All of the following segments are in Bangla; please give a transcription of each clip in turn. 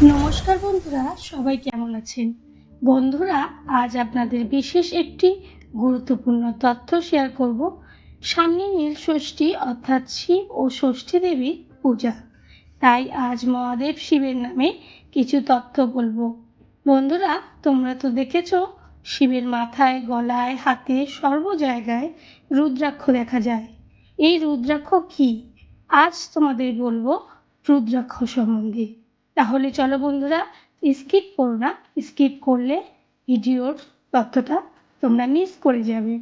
নমস্কার বন্ধুরা, সবাই কেমন আছেন? বন্ধুরা, আজ আপনাদের বিশেষ একটি গুরুত্বপূর্ণ তথ্য শেয়ার করব। সামনে নীল ষষ্ঠী অর্থাৎ শিব ও ষষ্ঠী দেবীর পূজা, তাই আজ মহাদেব শিবের নামে কিছু তথ্য বলবো। বন্ধুরা, তোমরা তো দেখেছ শিবের মাথায়, গলায়, হাতে সর্ব জায়গায় রুদ্রাক্ষ দেখা যায়। এই রুদ্রাক্ষ কি? আজ তোমাদের বলবো রুদ্রাক্ষ সম্বন্ধে। তাহলে চলো বন্ধুরা, স্কিপ করো না, স্কিপ করলে ভিডিওর তথ্যটা তোমরা মিস করে যাবে।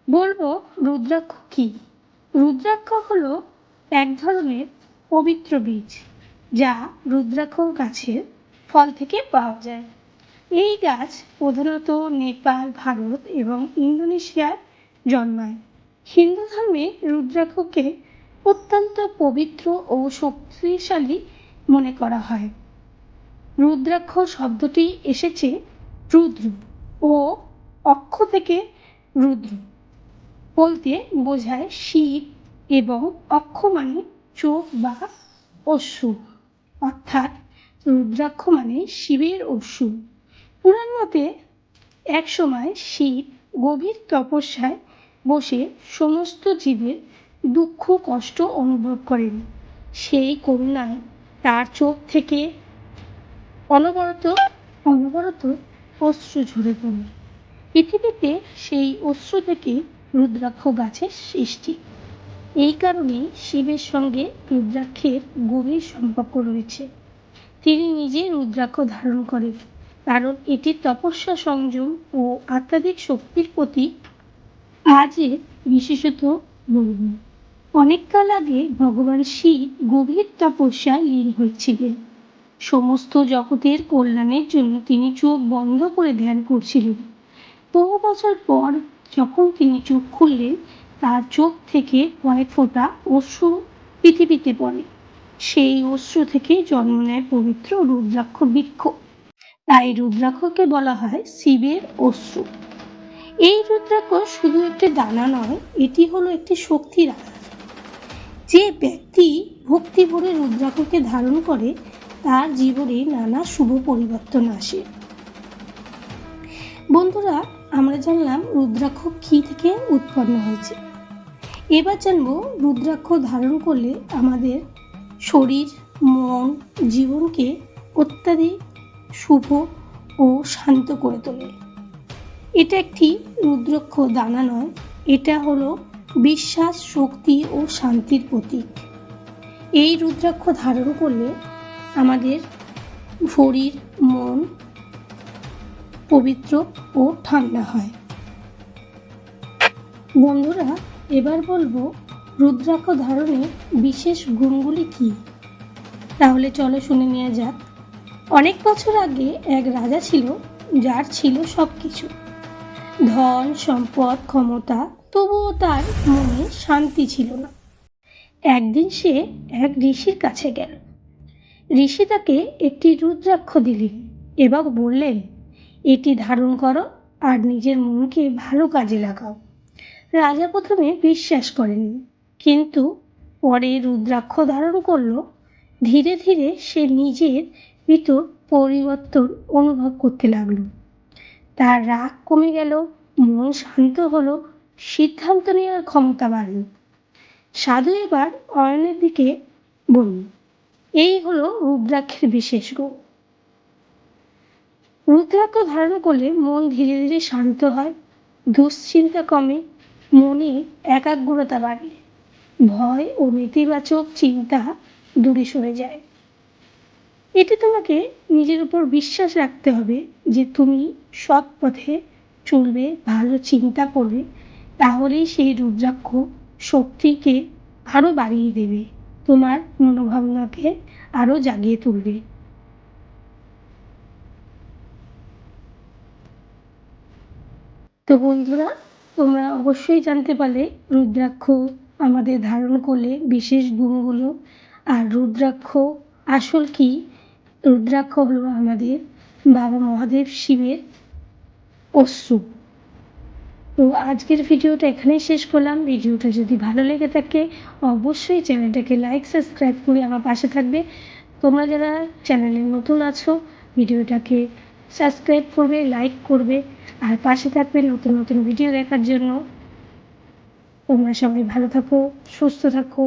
বলবো রুদ্রাক্ষ কি। রুদ্রাক্ষ হলো এক ধরনের পবিত্র বীজ, যা রুদ্রাক্ষ গাছের ফল থেকে পাওয়া যায়। এই গাছ প্রধানত নেপাল, ভারত এবং ইন্দোনেশিয়ায় জন্মায়। হিন্দু ধর্মে রুদ্রাক্ষকে অত্যন্ত পবিত্র ও শক্তিশালী মনে করা হয়। রুদ্রাক্ষ শব্দটি এসেছে রুদ্র ও অক্ষ থেকে। রুদ্র বলতে বোঝায় শিব এবং অক্ষ মানে চোখ বা অশ্রু, অর্থাৎ রুদ্রাক্ষ মানে শিবের অশ্রু। পুরাণ মতে এক সময় শিব গভীর তপস্যায় বসে সমস্ত জীবের দুঃখ কষ্ট অনুভব করেন। সেই করুণায় তার চোখ থেকে অনবরত অশ্রু ঝরে পড়ে। পৃথিবীতে সেই অশ্রু থেকে রুদ্রাক্ষ গাছের সৃষ্টি। এই কারণে শিবের সঙ্গে রুদ্রাক্ষের গভীর সম্পর্ক রয়েছে। তিনি নিজে রুদ্রাক্ষ ধারণ করেন, কারণ এটি তপস্যা, সংযম ও আধ্যাত্মিক শক্তির প্রতীক। আজে বিশেষত বলব, অনেককাল আগে ভগবান শিব গভীর তপস্যায় লীন হয়েছিলেন। সমস্ত জগতের কল্যাণের জন্য তিনি চোখ বন্ধ করে ধ্যান করছিলেন। বহু বছর পর যখন তিনি চোখ খুললেন, তার চোখ থেকে কয়েক ফোঁটা অশ্রু পৃথিবীতে পড়ে। সেই অশ্রু থেকে জন্ম নেয় পবিত্র রুদ্রাক্ষ বৃক্ষ। তাই রুদ্রাক্ষকে বলা হয় শিবের অশ্রু। এই রুদ্রাক্ষ শুধু একটি দানা নয়, এটি হলো একটি শক্তির আধার। যে ব্যক্তি ভক্তি ভরে রুদ্রাক্ষকে ধারণ করে, তার জীবনে নানা শুভ পরিবর্তন আসে। বন্ধুরা, আমরা জানলাম রুদ্রাক্ষ কি থেকে উৎপন্ন হয়েছে। এবার জানবো রুদ্রাক্ষ ধারণ করলে আমাদের শরীর, মন, জীবনকে অত্যাধিক শুভ ও শান্ত করে তোলে। এটা একটি রুদ্রাক্ষ দানা নয়, এটা হলো বিশ্বাস, শক্তি ও শান্তির প্রতীক। এই রুদ্রাক্ষ ধারণ করলে আমাদের শরীর, মন পবিত্র ও ঠান্ডা হয়। বন্ধুরা, এবার বলবো রুদ্রাক্ষ ধারণের বিশেষ গুণগুলি কি। তাহলে চলো শুনে নেওয়া যাক। অনেক বছর আগে এক রাজা ছিল, যার ছিল সব কিছু, ধন সম্পদ, ক্ষমতা, তবুও তার মনে শান্তি ছিল না। একদিন সে এক ঋষির কাছে গেল। ঋষি তাকে একটি রুদ্রাক্ষ দিলেন এবং বললেন, এটি ধারণ করো আর নিজের মনকে ভালো কাজে লাগাও। রাজা প্রথমে বিশ্বাস করেননি, কিন্তু পরে রুদ্রাক্ষ ধারণ করলো। ধীরে ধীরে সে নিজের ভিতর পরিবর্তন অনুভব করতে লাগলো। তার রাগ কমে গেল, মন শান্ত হলো, সিদ্ধান্ত নেওয়ার ক্ষমতা বাড়ল। সাধু এবার অয়নের দিকে বলল, এই হলো রুদ্রাক্ষের বিশেষ গুণ। রুদ্রাক্ষ ধারণ করলে মন ধীরে ধীরে শান্ত হয়, দুশ্চিন্তা কমে, মনে একাগ্রতা বাড়ে, ভয় ও নেতিবাচক চিন্তা দূরে সরে যায়। এটি তোমাকে নিজের উপর বিশ্বাস রাখতে হবে যে তুমি সৎ পথে চলবে, ভালো চিন্তা করবে, তাহলেই সেই রুদ্রাক্ষ শক্তিকে আরো বাড়িয়ে দেবে, তোমার মনোভাবনাকে আরো জাগিয়ে তুলবে। তো বন্ধুরা, তোমরা অবশ্যই জানতে পারলে রুদ্রাক্ষ আমাদের ধারণ করলে বিশেষ গুণগুলো, আর রুদ্রাক্ষ আসল কি। রুদ্রাক্ষ হলো আমাদের বাবা মহাদেব শিবের অশ্রু। তো আজকের ভিডিওটা এখানেই শেষ করলাম। ভিডিওটা যদি ভালো লেগে থাকে অবশ্যই চ্যানেলটাকে লাইক, সাবস্ক্রাইব করে আমার পাশে থাকবে। তোমরা যারা চ্যানেলে নতুন আছো ভিডিওটাকে সাবস্ক্রাইব করবে, লাইক করবে আর পাশে থাকবে নতুন নতুন ভিডিও দেখার জন্য। তোমরা সবাই ভালো থাকো, সুস্থ থাকো।